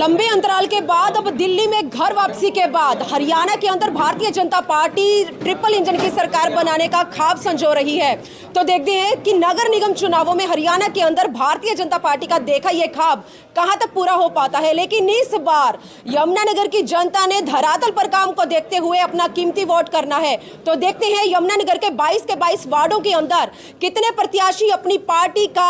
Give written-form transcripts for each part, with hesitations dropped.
लंबे अंतराल के बाद अब दिल्ली में घर वापसी के बाद हरियाणा के अंदर Bharatiya Janata party triple engine की सरकार बनाने का ख्वाब संजो रही है। तो देखते हैं कि नगर निगम चुनावों में हरियाणा के अंदर भारतीय जनता पार्टी का देखा यह ख्वाब कहां तक पूरा हो पाता है। लेकिन इस बार यमुनानगर की जनता ने धरातल पर काम को देखते हुए अपना कीमती वोट करना है। तो देखते हैं यमुनानगर के 22 के 22 वार्डों के अंदर कितने प्रत्याशी अपनी पार्टी का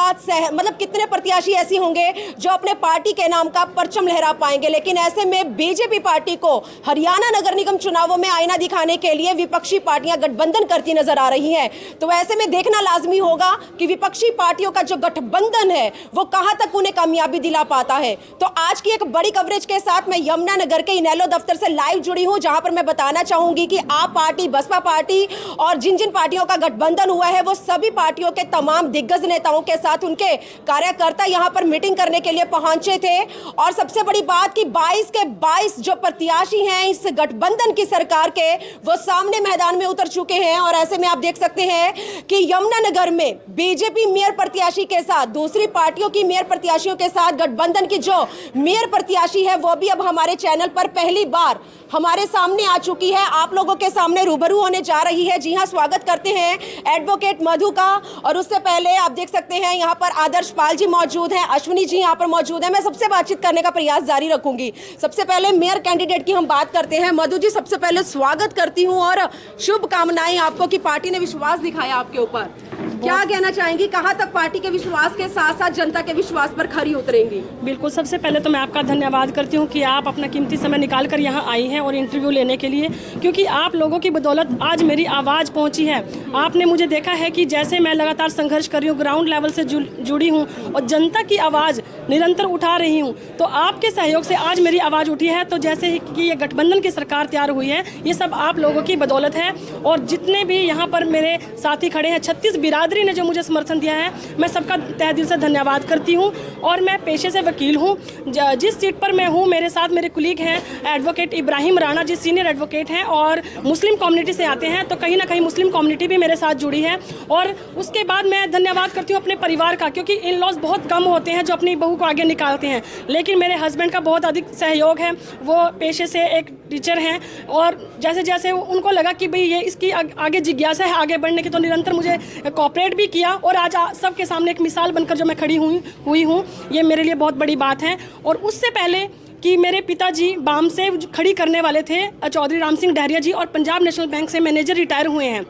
कितने प्रत्याशी ऐसे होंगे जो अपने पार्टी के नाम का परचम लहरा पाएंगे। लेकिन ऐसे में बीजेपी पार्टी को हरियाणा नगर निगम चुनावों में आईना दिखाने के लिए विपक्षी पार्टियां गठबंधन करती नजर आ रही हैं। तो ऐसे में देखना लाजमी होगा कि विपक्षी पार्टियों का जो गठबंधन है वो कहां तक उन्हें कामयाबी दिला पाता है। तो आज की एक बड़ी कवरेज के साथ मैं यमुनानगर के इनेलो दफ्तर से लाइव जुड़ी हूं, जहां पर मैं बताना चाहूंगी कि आप पार्टी, बसपा पार्टी और जिन जिन पार्टियों का गठबंधन हुआ है वो सभी पार्टियों के तमाम दिग्गज नेताओं के साथ उनके कार्यकर्ता यहां पर मीटिंग करने के लिए पहुंचे थे। और सबसे बड़ी बात कि 22 के 22 जो प्रत्याशी हैं इस गठबंधन की सरकार के, वो सामने मैदान में उतर चुके हैं। और ऐसे में आप देख सकते हैं कि यमुनानगर में बीजेपी मेयर प्रत्याशी के साथ दूसरी पार्टियों की मेयर प्रत्याशियों के साथ गठबंधन की जो मेयर प्रत्याशी है वो भी अब हमारे चैनल पर पहली बार हमारे सामने आ चुकी है, आप लोगों के सामने रूबरू होने जा रही है। जी हां, स्वागत करते हैं एडवोकेट मधु का। और उससे पहले आप देख सकते हैं यहाँ पर आदर्श पाल जी मौजूद हैं, अश्विनी जी यहाँ पर मौजूद हैं। मैं सबसे बातचीत करने का प्रयास जारी रखूंगी। सबसे पहले मेयर कैंडिडेट की हम बात करते हैं। मधु जी, सबसे पहले स्वागत करती हूँ और शुभकामनाएं आपको कि पार्टी ने विश्वास दिखाया आपके ऊपर। क्या कहना चाहेंगी, कहां तक पार्टी के विश्वास के साथ साथ जनता के विश्वास पर खरी उतरेंगी? बिल्कुल, सबसे पहले तो मैं आपका धन्यवाद करती हूं कि आप अपना कीमती समय निकाल कर यहां आई हैं और इंटरव्यू लेने के लिए, क्योंकि आप लोगों की बदौलत आज मेरी आवाज़ पहुंची है। आपने मुझे देखा है कि जैसे मैं लगातार संघर्ष कर रही हूँ, ग्राउंड लेवल से जुड़ी हूँ और जनता की आवाज़ निरंतर उठा रही हूँ, तो आपके सहयोग से आज मेरी आवाज़ उठी है। तो जैसे ही कि ये गठबंधन की सरकार तैयार हुई है, ये सब आप लोगों की बदौलत है। और जितने भी यहाँ पर मेरे साथी खड़े हैं, 36 बिरादरी ने जो मुझे समर्थन दिया है, मैं सबका तहे दिल से धन्यवाद करती हूँ। और मैं पेशे से वकील हूँ। जिस सीट पर मैं हूँ, मेरे साथ मेरे कुलीग हैं advocate Ibrahim Rana ji, senior advocate हैं और मुस्लिम कम्युनिटी से आते हैं। तो कहीं ना कहीं मुस्लिम कम्युनिटी भी मेरे साथ जुड़ी है। और उसके बाद मैं धन्यवाद करती हूँ अपने परिवार का, क्योंकि इन लॉज बहुत कम होते हैं जो अपनी बहू को आगे निकालते हैं, लेकिन मेरे हस्बैंड का बहुत अधिक सहयोग है। वो पेशे से एक टीचर हैं और जैसे जैसे उनको लगा कि भाई ये इसकी आगे जिज्ञासा है आगे बढ़ने की, तो निरंतर मुझे कोऑपरेट भी किया। और आज सबके सामने एक मिसाल बनकर जो मैं खड़ी हुई हूँ, ये मेरे लिए बहुत बड़ी बात है। और उससे पहले कि मेरे पिताजी बाम से खड़ी करने वाले थे, चौधरी राम सिंह डहरिया जी, और पंजाब नेशनल बैंक से मैनेजर रिटायर हुए हैं।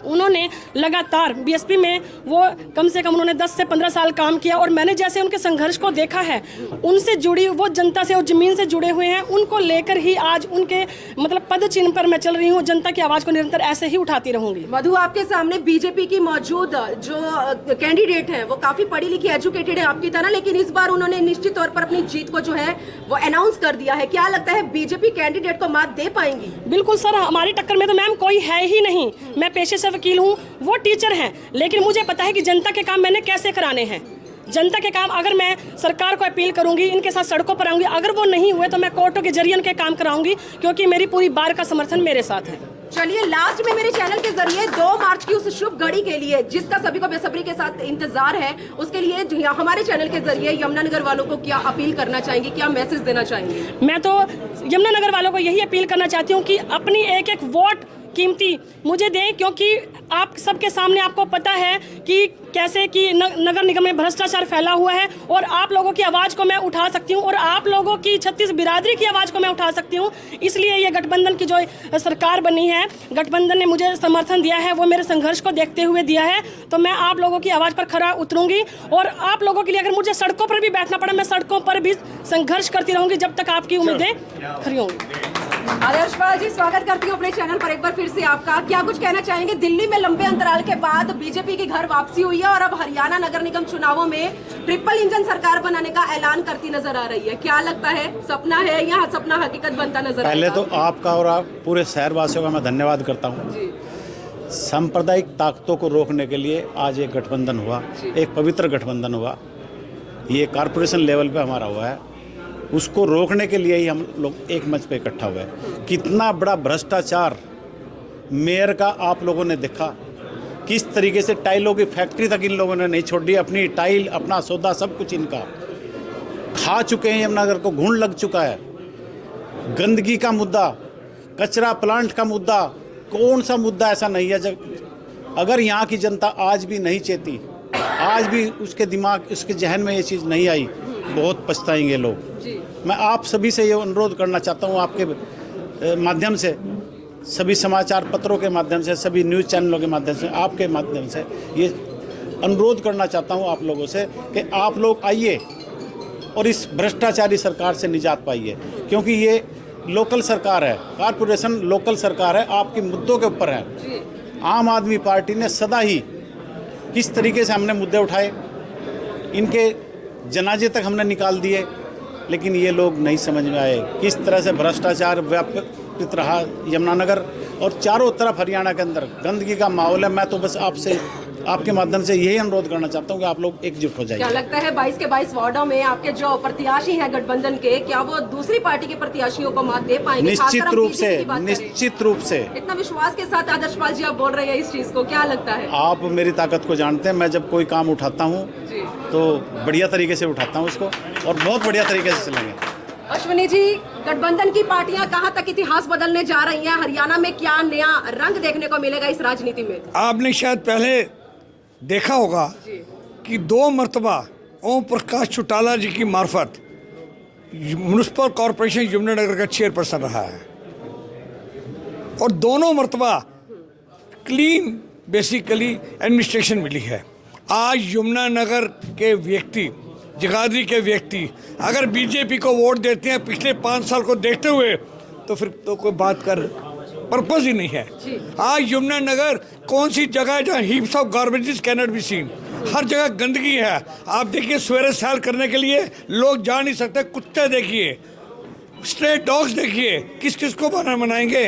उन्होंने लगातार बीएसपी में वो कम से कम उन्होंने 10 से 15 साल काम किया। और मैंने जैसे उनके संघर्ष को देखा है, उनसे जुड़ी, वो जनता से और ज़मीन से जुड़े हुए हैं, उनको लेकर ही आज उनके पद चिन्ह पर मैं चल रही हूँ। जनता की आवाज़ को निरंतर ऐसे ही उठाती रहूंगी। मधु, आपके सामने बीजेपी की मौजूद जो कैंडिडेट है वो काफी पढ़ी लिखी एजुकेटेड है आपकी तरह, लेकिन इस बार उन्होंने निश्चित तौर पर अपनी जीत को जो है वो अनाउंस कर दिया है। क्या लगता है बीजेपी कैंडिडेट को मात दे पाएंगी? बिल्कुल सर, हमारी टक्कर में तो मैम कोई है ही नहीं। मैं पेशे से वकील हूँ, वो टीचर हैं, लेकिन मुझे पता है कि जनता के काम मैंने कैसे कराने हैं। जनता के काम अगर मैं सरकार को अपील करूंगी, इनके साथ सड़कों पर आऊंगी, अगर वो नहीं हुए तो मैं कोर्टों के जरिए इनके काम कराऊंगी, क्योंकि मेरी पूरी बार का समर्थन मेरे साथ है। चलिए, लास्ट में मेरे चैनल के जरिए 2 मार्च की उस शुभ घड़ी के लिए जिसका सभी को बेसब्री के साथ इंतजार है, उसके लिए हमारे चैनल के जरिए यमुनानगर वालों को क्या अपील करना चाहेंगे, क्या मैसेज देना चाहेंगे? मैं तो यमुनानगर वालों को यही अपील करना चाहती हूँ कि अपनी एक एक वोट कीमती मुझे दें, क्योंकि आप सबके सामने आपको पता है कि कैसे कि नगर निगम में भ्रष्टाचार फैला हुआ है। और आप लोगों की आवाज़ को मैं उठा सकती हूँ और आप लोगों की 36 बिरादरी की आवाज़ को मैं उठा सकती हूँ। इसलिए ये गठबंधन की जो सरकार बनी है, गठबंधन ने मुझे समर्थन दिया है, वो मेरे संघर्ष को देखते हुए दिया है। तो मैं आप लोगों की आवाज़ पर खरा उतरूंगी और आप लोगों के लिए अगर मुझे सड़कों पर भी बैठना पड़े, मैं सड़कों पर भी संघर्ष करती रहूँगी जब तक आपकी उम्मीदें खरी होंगी। आदर्श पाल जी, स्वागत करती हूँ अपने चैनल पर एक बार फिर से आपका। क्या कुछ कहना चाहेंगे? दिल्ली में लंबे अंतराल के बाद बीजेपी की घर वापसी हुई है और अब हरियाणा नगर निगम चुनावों में ट्रिपल इंजन सरकार बनाने का ऐलान करती नजर आ रही है। क्या लगता है, सपना है या सपना हकीकत बनता नजर? पहले तो आपका और आप पूरे शहरवासियों का मैं धन्यवाद करता हूँ। सांप्रदायिक ताकतों को रोकने के लिए आज एक गठबंधन हुआ, एक पवित्र गठबंधन हुआ। ये कॉरपोरेशन लेवल पे हमारा हुआ है, उसको रोकने के लिए ही हम लोग एक मंच पे इकट्ठा हुए। कितना बड़ा भ्रष्टाचार मेयर का आप लोगों ने देखा, किस तरीके से टाइलों की फैक्ट्री तक इन लोगों ने नहीं छोड़ दी, अपनी टाइल, अपना सौदा, सब कुछ इनका। खा चुके हैं, यमुनानगर को घून लग चुका है। गंदगी का मुद्दा, कचरा प्लांट का मुद्दा, कौन सा मुद्दा ऐसा नहीं है जब अगर यहाँ की जनता आज भी नहीं चेती, आज भी उसके दिमाग, उसके जहन में ये चीज़ नहीं आई, बहुत पछताएंगे लोग। मैं आप सभी से ये अनुरोध करना चाहता हूँ, आपके माध्यम से, सभी समाचार पत्रों के माध्यम से, सभी न्यूज़ चैनलों के माध्यम से, आपके माध्यम से ये अनुरोध करना चाहता हूँ आप लोगों से कि आप लोग आइए और इस भ्रष्टाचारी सरकार से निजात पाइए, क्योंकि ये लोकल सरकार है, कारपोरेशन लोकल सरकार है, आपके मुद्दों के ऊपर है। आम आदमी पार्टी ने सदा ही किस तरीके से हमने मुद्दे उठाए, इनके जनाजे तक हमने निकाल दिए, लेकिन ये लोग नहीं समझ में आए किस तरह से भ्रष्टाचार व्यापित रहा यमुनानगर और चारों तरफ हरियाणा के अंदर गंदगी का माहौल है। मैं तो बस आपसे, आपके माध्यम से यही अनुरोध करना चाहता हूँ कि आप लोग एकजुट हो जाइए। क्या लगता है 22 के 22 वार्डों में आपके जो प्रत्याशी हैं गठबंधन के, क्या वो दूसरी पार्टी के प्रत्याशियों को मात दे पाएंगे? निश्चित रूप से। इतना विश्वास के साथ आदर्शपाल जी आप बोल रहे हैं इस चीज को, क्या लगता है? आप मेरी ताकत को जानते हैं, मैं जब कोई काम उठाता हूँ तो बढ़िया तरीके से उठाता हूँ उसको, और बहुत बढ़िया तरीके से चलेंगे। अश्विनी जी, गठबंधन की पार्टियां कहां तक इतिहास बदलने जा रही हैं? हरियाणा में क्या नया रंग देखने को मिलेगा इस राजनीति में? आपने शायद पहले देखा होगा कि 2 मरतबा ओम प्रकाश चौटाला जी की मार्फत म्युनिसिपल कॉरपोरेशन यमुनानगर का चेयरपर्सन रहा है, और दोनों मरतबा क्लीन बेसिकली एडमिनिस्ट्रेशन मिली है। आज यमुनानगर के व्यक्ति, जगाधरी के व्यक्ति अगर बीजेपी को वोट देते हैं पिछले 5 साल को देखते हुए, तो फिर तो कोई बात कर पर्पज ही नहीं है। आज यमुनानगर कौन सी जगह है जहाँ heaps of garbages can not be seen, हर जगह गंदगी है। आप देखिए सवेरे सैर करने के लिए लोग जा नहीं सकते, कुत्ते देखिए, स्ट्रे डॉग्स देखिए, किस किस को मनाएंगे।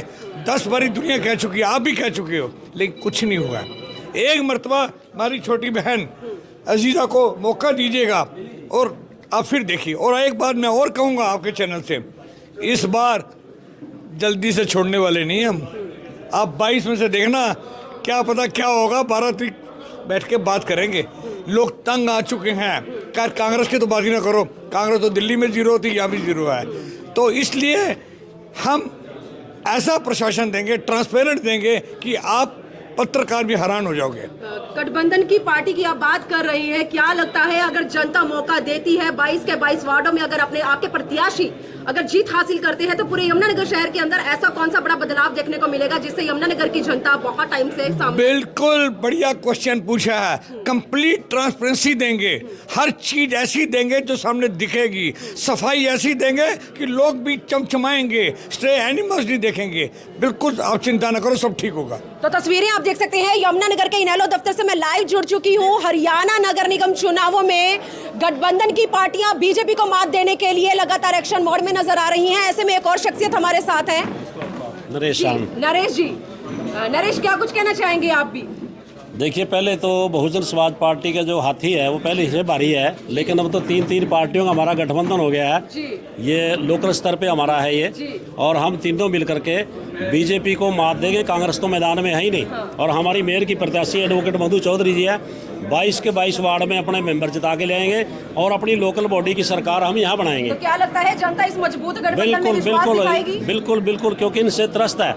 10 बारी दुनिया कह चुकी है, आप भी कह चुके हो, लेकिन कुछ नहीं हुआ। एक मरतबा हमारी छोटी बहन अजीज़ा को मौका दीजिएगा और आप फिर देखिए। और एक बात मैं और कहूँगा आपके चैनल से, इस बार जल्दी से छोड़ने वाले नहीं हम। आप 22 में से देखना, क्या पता क्या होगा, 12 तारीख बैठ के बात करेंगे। लोग तंग आ चुके हैं। कांग्रेस की तो बात ही ना करो, कांग्रेस तो दिल्ली में 0 थी, यहाँ भी 0 है। तो इसलिए हम ऐसा प्रशासन देंगे, ट्रांसपेरेंट देंगे कि आप पत्रकार भी हैरान हो जाओगे। गठबंधन की पार्टी की आप बात कर रही है, क्या लगता है अगर जनता मौका देती है 22 के 22 वार्डों में, अगर अपने आपके प्रत्याशी अगर जीत हासिल करते हैं, तो पूरे यमुनानगर शहर के अंदर ऐसा कौन सा बड़ा बदलाव देखने को मिलेगा जिससे यमुनानगर की जनता बहुत टाइम से सामने? बिल्कुल बढ़िया क्वेश्चन पूछा है। कंप्लीट ट्रांसपेरेंसी देंगे, हर चीज ऐसी देंगे जो सामने दिखेगी, सफाई ऐसी देंगे कि लोग भी चमचमाएंगे, स्ट्रे एनिमल्स नहीं देखेंगे। बिल्कुल आप चिंता न करो, सब ठीक होगा। तो तस्वीरें आप देख सकते हैं यमुनानगर के इनेलो दफ्तर से मैं लाइव जुड़ चुकी हूँ। हरियाणा नगर निगम चुनावों में गठबंधन की पार्टियां बीजेपी को मात देने के लिए लगातार एक्शन मोड में नजर आ रही हैं। ऐसे में एक और शख्सियत हमारे साथ हैं, नरेश जी। नरेश, क्या कुछ कहना चाहेंगे आप भी? देखिए, पहले तो बहुजन समाज पार्टी का जो हाथी है वो पहले से भारी है, लेकिन अब तो 3 पार्टियों का हमारा गठबंधन हो गया है। ये लोकल स्तर पे हमारा है ये, और हम तीनों मिल करके बीजेपी को मात देंगे। कांग्रेस तो मैदान में है ही नहीं। और हमारी मेयर की प्रत्याशी एडवोकेट मधु चौधरी जी है, 22 के 22 वार्ड में अपने मेंबर जिता के ले आएंगे और अपनी लोकल बॉडी की सरकार हम यहाँ बनाएंगे। तो क्या लगता है जनता इस मजबूत गठबंधन में विश्वास दिखाएगी? बिल्कुल, क्योंकि इनसे त्रस्त है।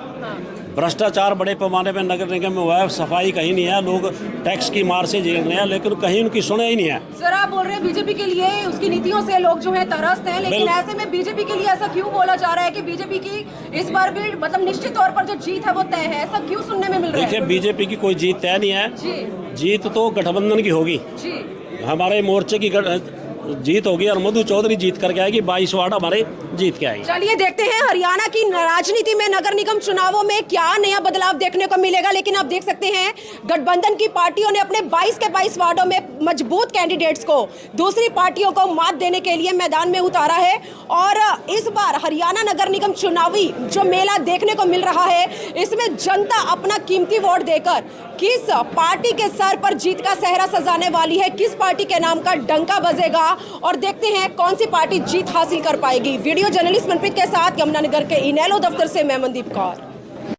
भ्रष्टाचार बड़े पैमाने पर नगर निगम में हुआ है, सफाई कहीं नहीं है, लोग टैक्स की मार से झेल रहे हैं, लेकिन कहीं उनकी सुने ही नहीं है। सर, आप बोल रहे हैं बीजेपी के लिए उसकी नीतियों से लोग जो है त्रस्त हैं, लेकिन ऐसे में बीजेपी के लिए ऐसा क्यों बोला जा रहा है कि बीजेपी की इस बार भी मतलब निश्चित तौर पर जो जीत है वो तय है? ऐसा क्यों सुनने में मिल रहा है? देखिए, बीजेपी की कोई जीत तय नहीं है, जीत तो गठबंधन की होगी। हमारे मोर्चे की जीत होगी और मधु चौधरी जीत करके आएगी, 22 वार्ड हमारे जीत के आएगी। चलिए देखते हैं हरियाणा की राजनीति में नगर निगम चुनावों में क्या नया बदलाव देखने को मिलेगा। लेकिन आप देख सकते हैं गठबंधन की पार्टियों ने अपने 22 के 22 वार्डों में मजबूत कैंडिडेट्स को दूसरी पार्टियों को मात देने के लिए मैदान में उतारा है। और इस बार हरियाणा नगर निगम चुनावी जो मेला देखने को मिल रहा है, इसमें जनता अपना कीमती वोट देकर किस पार्टी के सर पर जीत का सेहरा सजाने वाली है, किस पार्टी के नाम का डंका बजेगा, और देखते हैं कौन सी पार्टी जीत हासिल कर पाएगी। वीडियो जर्नलिस्ट मनप्रीत के साथ यमुनानगर के इनेलो दफ्तर से मैं मनदीप कौर।